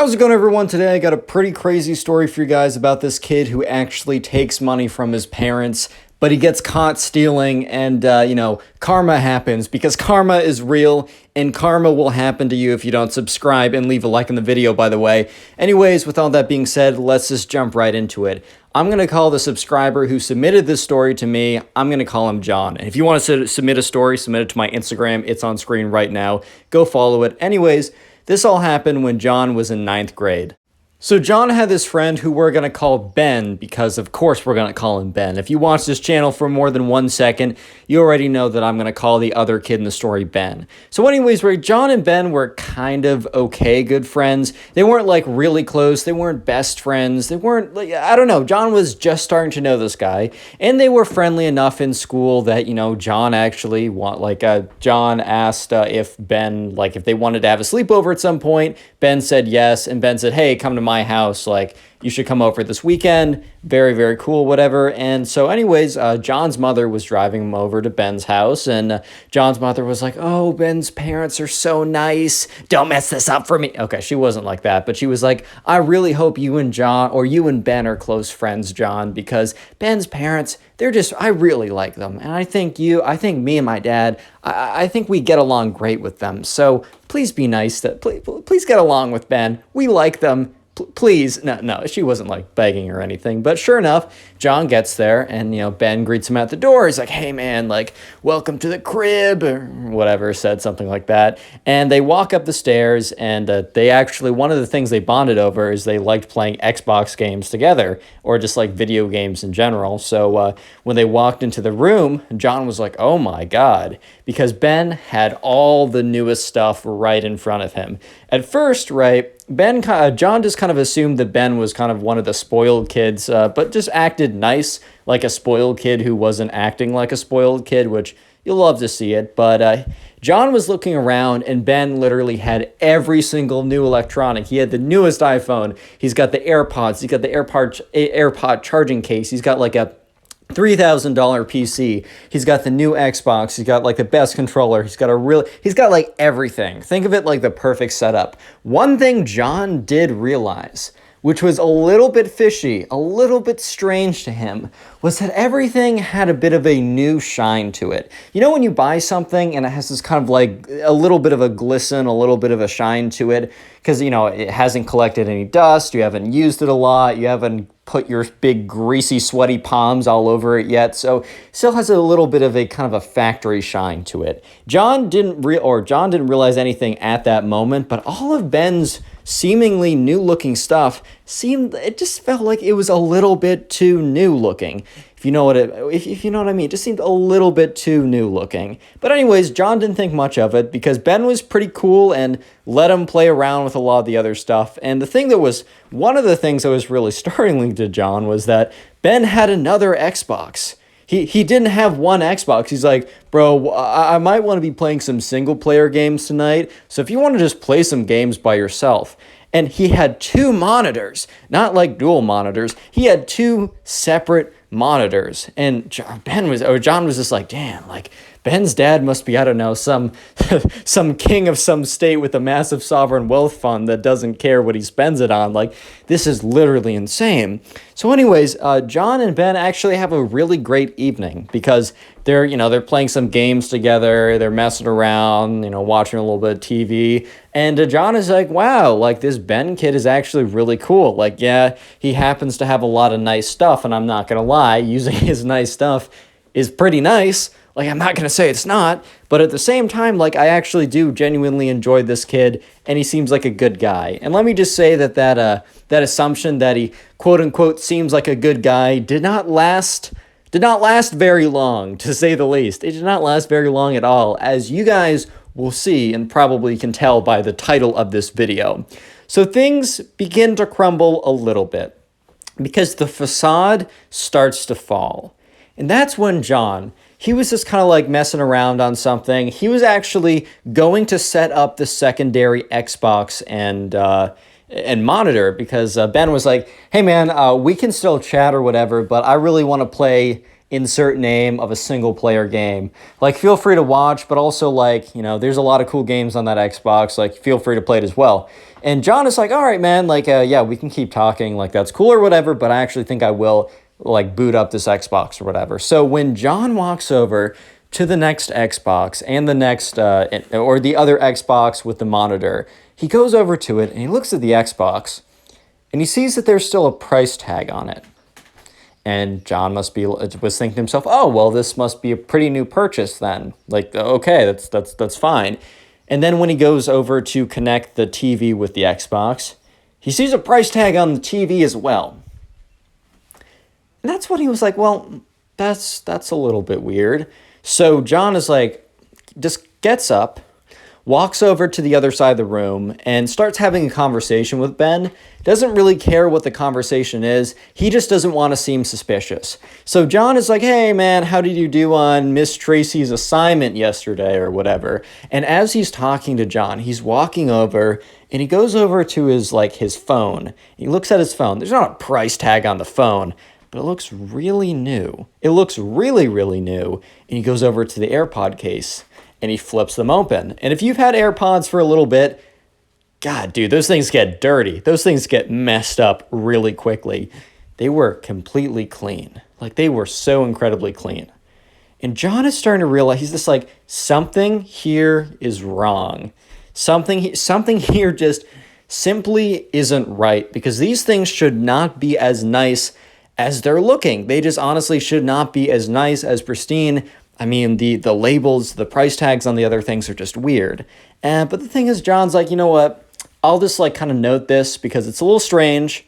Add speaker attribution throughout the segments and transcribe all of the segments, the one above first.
Speaker 1: How's it going, everyone? Today I got a pretty crazy story for you guys about this kid who actually takes money from his parents, but he gets caught stealing, and karma happens because karma is real, and karma will happen to you if you don't subscribe and leave a like in the video, by the way. Anyways, with all that being said, let's just jump right into it. I'm going to call the subscriber who submitted this story to me, I'm going to call him John. And if you want to submit a story, submit it to my Instagram. It's on screen right now. Go follow it. Anyways, this all happened when John was in 9th grade. So John had this friend who we're going to call Ben, because of course we're going to call him Ben. If you watch this channel for more than 1 second, you already know that I'm going to call the other kid in the story Ben. So anyways, John and Ben were kind of okay good friends. They weren't like really close. They weren't best friends. They weren't, like, I don't know. John was just starting to know this guy, and they were friendly enough in school that, John actually John asked if Ben, if they wanted to have a sleepover at some point. Ben said yes, and Ben said, hey, come to my house, you should come over this weekend. Very, very cool, whatever. And so anyways, John's mother was driving him over to Ben's house, and John's mother was like, oh, Ben's parents are so nice. Don't mess this up for me. Okay, she wasn't like that, but she was like, I really hope you and John, or you and Ben are close friends, John, because Ben's parents, I really like them. And I think me and my dad, I think we get along great with them. So please be nice, please get along with Ben. We like them. Please. No, she wasn't begging or anything, but sure enough, John gets there, and Ben greets him at the door. He's like, hey man, welcome to the crib, or whatever, said something like that. And they walk up the stairs, and one of the things they bonded over is they liked playing Xbox games together, or just video games in general. So when they walked into the room, John was like, oh my God, because Ben had all the newest stuff right in front of him. At first, John just kind of assumed that Ben was kind of one of the spoiled kids, but just acted nice, like a spoiled kid who wasn't acting like a spoiled kid, which you'll love to see it. But John was looking around, and Ben literally had every single new electronic. He had the newest iPhone. He's got the AirPods. He's got the AirPod charging case. He's got a $3,000 PC. He's got the new Xbox. He's got the best controller. He's got everything. Think of it like the perfect setup. One thing John did realize, which was a little bit fishy, a little bit strange to him, was that everything had a bit of a new shine to it. When you buy something and it has this kind of a little bit of a glisten, a little bit of a shine to it, because, it hasn't collected any dust, you haven't used it a lot, you haven't put your big greasy sweaty palms all over it yet, so it still has a little bit of a kind of a factory shine to it. John didn't realize anything at that moment, but all of Ben's seemingly new looking stuff it just felt like it was a little bit too new looking. If you know what I mean, it just seemed a little bit too new looking. But anyways, John didn't think much of it because Ben was pretty cool and let him play around with a lot of the other stuff. And one of the things that was really startling to John was that Ben had another Xbox. He didn't have one Xbox. He's like, bro, I might want to be playing some single player games tonight. So if you want to just play some games by yourself. And he had 2 monitors, not dual monitors. He had 2 separate monitors. And John was just like, damn, Ben's dad must be, I don't know, some king of some state with a massive sovereign wealth fund that doesn't care what he spends it on. This is literally insane. So anyways, John and Ben actually have a really great evening because they're playing some games together, they're messing around, watching a little bit of TV, and John is like, wow, this Ben kid is actually really cool. Yeah, he happens to have a lot of nice stuff, and I'm not gonna lie, using his nice stuff is pretty nice. I'm not going to say it's not, but at the same time, I actually do genuinely enjoy this kid, and he seems like a good guy. And let me just say that assumption that he, quote unquote, seems like a good guy did not last very long, to say the least. It did not last very long at all, as you guys will see and probably can tell by the title of this video. So things begin to crumble a little bit because the facade starts to fall. And that's when John, he was just kind of messing around on something. He was actually going to set up the secondary Xbox and monitor because Ben was like, hey man, we can still chat or whatever, but I really want to play insert name of a single player game. Feel free to watch, but also there's a lot of cool games on that Xbox. Feel free to play it as well. And John is like, all right, man, like, yeah, we can keep talking, like, that's cool or whatever, but I actually think I will, like, boot up this Xbox or whatever. So when John walks over to the next Xbox and the next, or the other Xbox with the monitor, he goes over to it and he looks at the Xbox and he sees that there's still a price tag on it. And John was thinking to himself, oh, well, this must be a pretty new purchase then. Like, okay, that's fine. And then when he goes over to connect the TV with the Xbox, he sees a price tag on the TV as well. And that's when he was like, well, that's a little bit weird. So John is like, just gets up, walks over to the other side of the room and starts having a conversation with Ben. Doesn't really care what the conversation is. He just doesn't want to seem suspicious. So John is like, hey man, how did you do on Miss Tracy's assignment yesterday or whatever? And as he's talking to John, he's walking over and he goes over to his phone. He looks at his phone. There's not a price tag on the phone, but it looks really new. It looks really, really new. And he goes over to the AirPod case and he flips them open. And if you've had AirPods for a little bit, God, dude, those things get dirty. Those things get messed up really quickly. They were completely clean. Like, they were so incredibly clean. And John is starting to realize, he's just like, something here is wrong. Something here just simply isn't right, because these things should not be as nice as they're looking. They just honestly should not be as nice as Pristine. I mean, the labels, the price tags on the other things are just weird. But the thing is, John's like, you know what? I'll just like kind of note this because it's a little strange,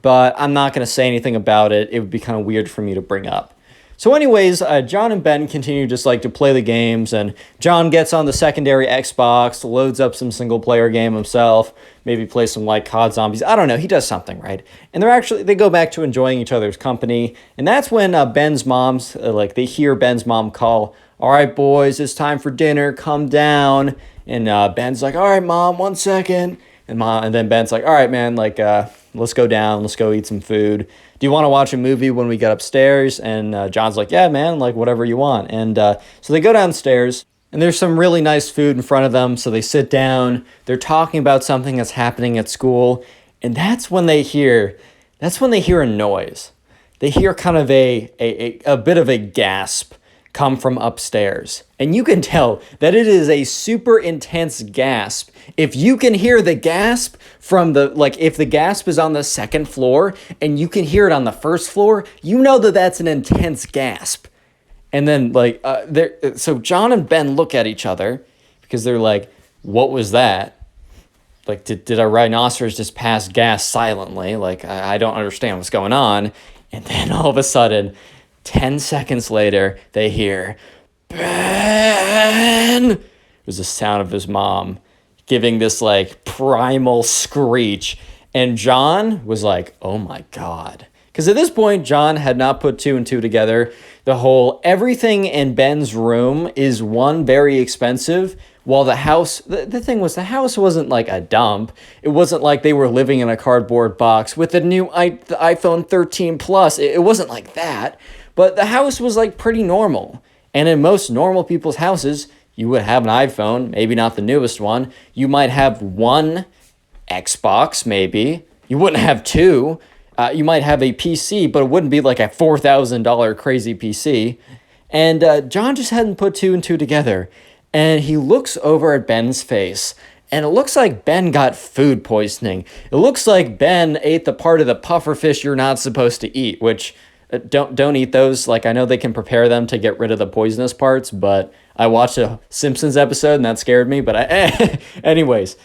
Speaker 1: but I'm not going to say anything about it. It would be kind of weird for me to bring up. So anyways, John and Ben continue just like to play the games, and John gets on the secondary Xbox, loads up some single player game himself, maybe play some like COD Zombies. I don't know. He does something, right? And they go back to enjoying each other's company. And that's when Ben's mom's, they hear Ben's mom call, all right, boys, it's time for dinner. Come down. And Ben's like, all right, Mom, 1 second. And then Ben's like, all right, man, like, let's go down. Let's go eat some food. Do you want to watch a movie when we get upstairs? And John's like, yeah, man, like whatever you want. And so they go downstairs and there's some really nice food in front of them. So they sit down, they're talking about something that's happening at school. And that's when they hear a noise. They hear kind of a bit of a gasp come from upstairs. And you can tell that it is a super intense gasp. If you can hear the gasp from if the gasp is on the second floor and you can hear it on the first floor, you know that that's an intense gasp. And then so John and Ben look at each other because they're like, what was that? Like, did a rhinoceros just pass gas silently? Like, I don't understand what's going on. And then all of a sudden, 10 seconds later, they hear, Ben! It was the sound of his mom giving this, like, primal screech. And John was like, oh my God. Because at this point, John had not put two and two together. Everything in Ben's room is one, very expensive, while the house, the thing was, the house wasn't like a dump. It wasn't like they were living in a cardboard box with the new the iPhone 13 Plus. It wasn't like that. But the house was like pretty normal. And in most normal people's houses, you would have an iPhone, maybe not the newest one. You might have one Xbox, maybe. You wouldn't have two. You might have a PC, but it wouldn't be like a $4,000 crazy PC. And John just hadn't put two and two together. And he looks over at Ben's face, and it looks like Ben got food poisoning. It looks like Ben ate the part of the pufferfish you're not supposed to eat, which don't eat those. Like, I know they can prepare them to get rid of the poisonous parts, but I watched a Simpsons episode and that scared me. But anyways,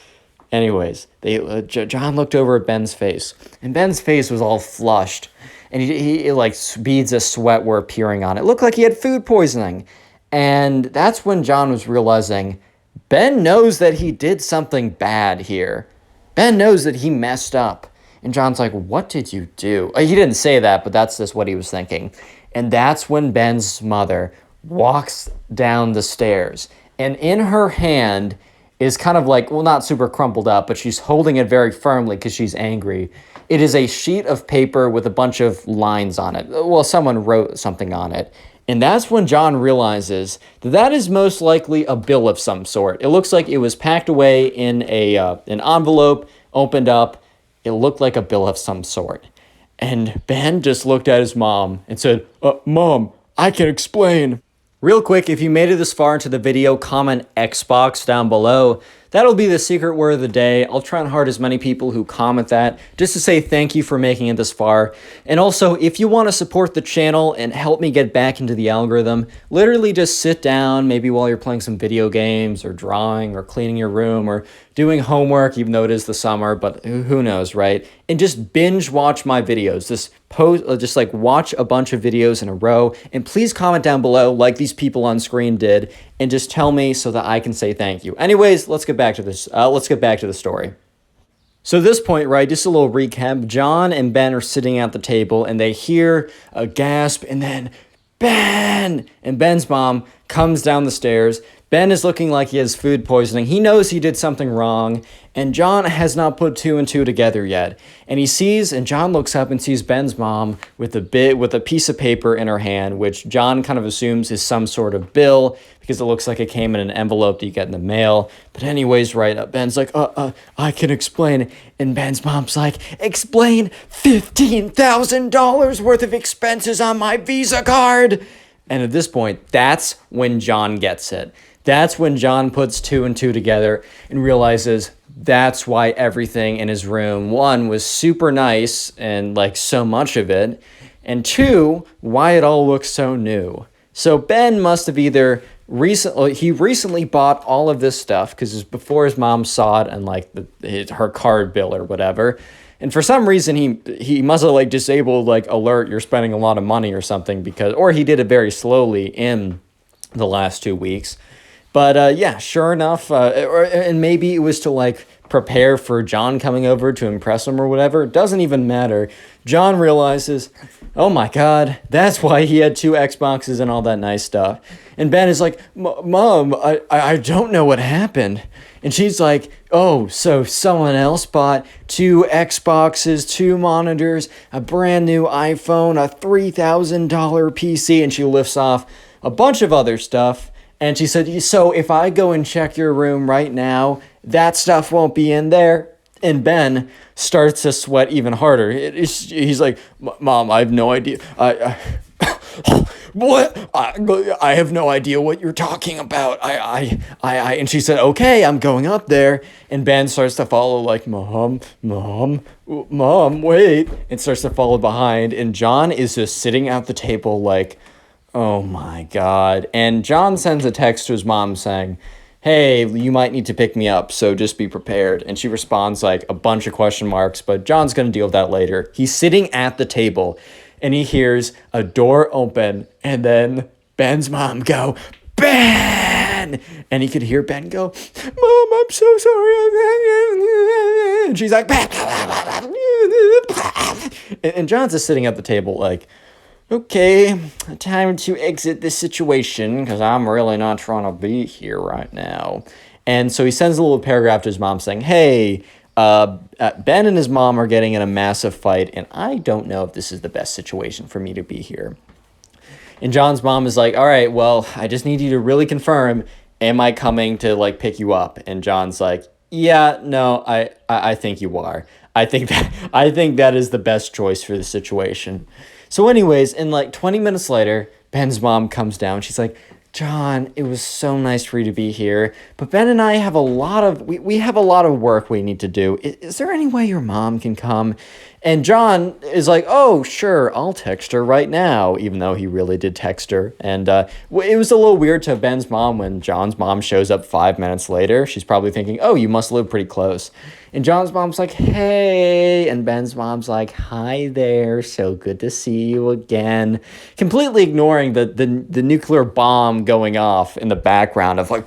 Speaker 1: John looked over at Ben's face, and Ben's face was all flushed, and he like beads of sweat were appearing on it. It looked like he had food poisoning. And that's when John was realizing Ben knows that he did something bad here. Ben knows that he messed up. And John's like, what did you do? He didn't say that, but that's just what he was thinking. And that's when Ben's mother walks down the stairs. And in her hand is kind of like, well, not super crumpled up, but she's holding it very firmly because she's angry. It is a sheet of paper with a bunch of lines on it. Well, someone wrote something on it. And that's when John realizes that is most likely a bill of some sort. It looks like it was packed away in an envelope opened up. It looked like a bill of some sort. And Ben just looked at his mom and said, Mom, I can explain. Real quick, if you made it this far into the video, comment Xbox down below. That'll be the secret word of the day. I'll try and heart as many people who comment that just to say thank you for making it this far. And also, if you want to support the channel and help me get back into the algorithm, literally just sit down, maybe while you're playing some video games or drawing or cleaning your room or doing homework, even though it is the summer, but who knows, right? And just binge watch my videos. Just like watch a bunch of videos in a row, and please comment down below like these people on screen did, and just tell me so that I can say thank you. Anyways, let's get back to this. Let's get back to the story. So at this point, right, just a little recap. John and Ben are sitting at the table, and they hear a gasp, and then Ben! And Ben's mom comes down the stairs. Ben is looking like he has food poisoning. He knows he did something wrong, and John has not put two and two together yet. And John looks up and sees Ben's mom with a piece of paper in her hand, which John kind of assumes is some sort of bill because it looks like it came in an envelope that you get in the mail. But anyways, right, Ben's like, I can explain. And Ben's mom's like, explain $15,000 worth of expenses on my Visa card. And at this point, that's when John gets it. That's when John puts two and two together and realizes that's why everything in his room, one, was super nice and like so much of it, and two, why it all looks so new. So Ben must have either recently bought all of this stuff because before his mom saw it and like her card bill or whatever. And for some reason, he must have like disabled like alert, you're spending a lot of money or something or he did it very slowly in the last 2 weeks. But yeah, sure enough, and maybe it was to like prepare for John coming over to impress him or whatever. It doesn't even matter. John realizes, oh my God, that's why he had 2 Xboxes and all that nice stuff. And Ben is like, Mom, I don't know what happened. And she's like, oh, so someone else bought 2 Xboxes, 2 monitors, a brand new iPhone, a $3,000 PC, and she lifts off a bunch of other stuff. And she said, so if I go and check your room right now, that stuff won't be in there? And Ben starts to sweat even harder. He's like, Mom, I have no idea. What? I have no idea what you're talking about. And she said, okay, I'm going up there. And Ben starts to follow like, Mom, wait. And starts to follow behind. And John is just sitting at the table like, oh my God. And John sends a text to his mom saying, hey, you might need to pick me up, so just be prepared. And she responds like a bunch of question marks, but John's going to deal with that later. He's sitting at the table and he hears a door open and then Ben's mom go, Ben! And he could hear Ben go, Mom, I'm so sorry. And she's like, and John's just sitting at the table like, okay, time to exit this situation because I'm really not trying to be here right now. And so he sends a little paragraph to his mom saying, hey, Ben and his mom are getting in a massive fight, and I don't know if this is the best situation for me to be here. And John's mom is like, all right, well, I just need you to really confirm, am I coming to like pick you up? And John's like, yeah, no, I think you are. I think that is the best choice for the situation. So anyways, in like 20 minutes later, Ben's mom comes down. She's like, John, it was so nice for you to be here, but Ben and I have we have a lot of work we need to do. Is there any way your mom can come? And John is like, oh, sure, I'll text her right now, even though he really did text her. And it was a little weird to Ben's mom when John's mom shows up 5 minutes later. She's probably thinking, oh, you must live pretty close. And John's mom's like, hey, and Ben's mom's like, hi there, so good to see you again. Completely ignoring the nuclear bomb going off in the background of like,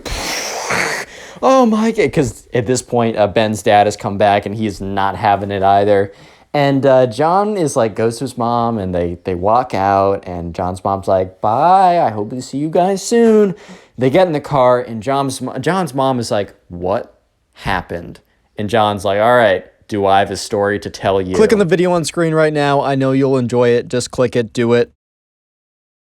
Speaker 1: oh my God, because at this point, Ben's dad has come back and he's not having it either. And John is like, goes to his mom and they walk out and John's mom's like, bye, I hope to see you guys soon. They get in the car and John's mom is like, what happened? And John's like, all right, do I have a story to tell you? Click on the video on screen right now. I know you'll enjoy it. Just click it, do it.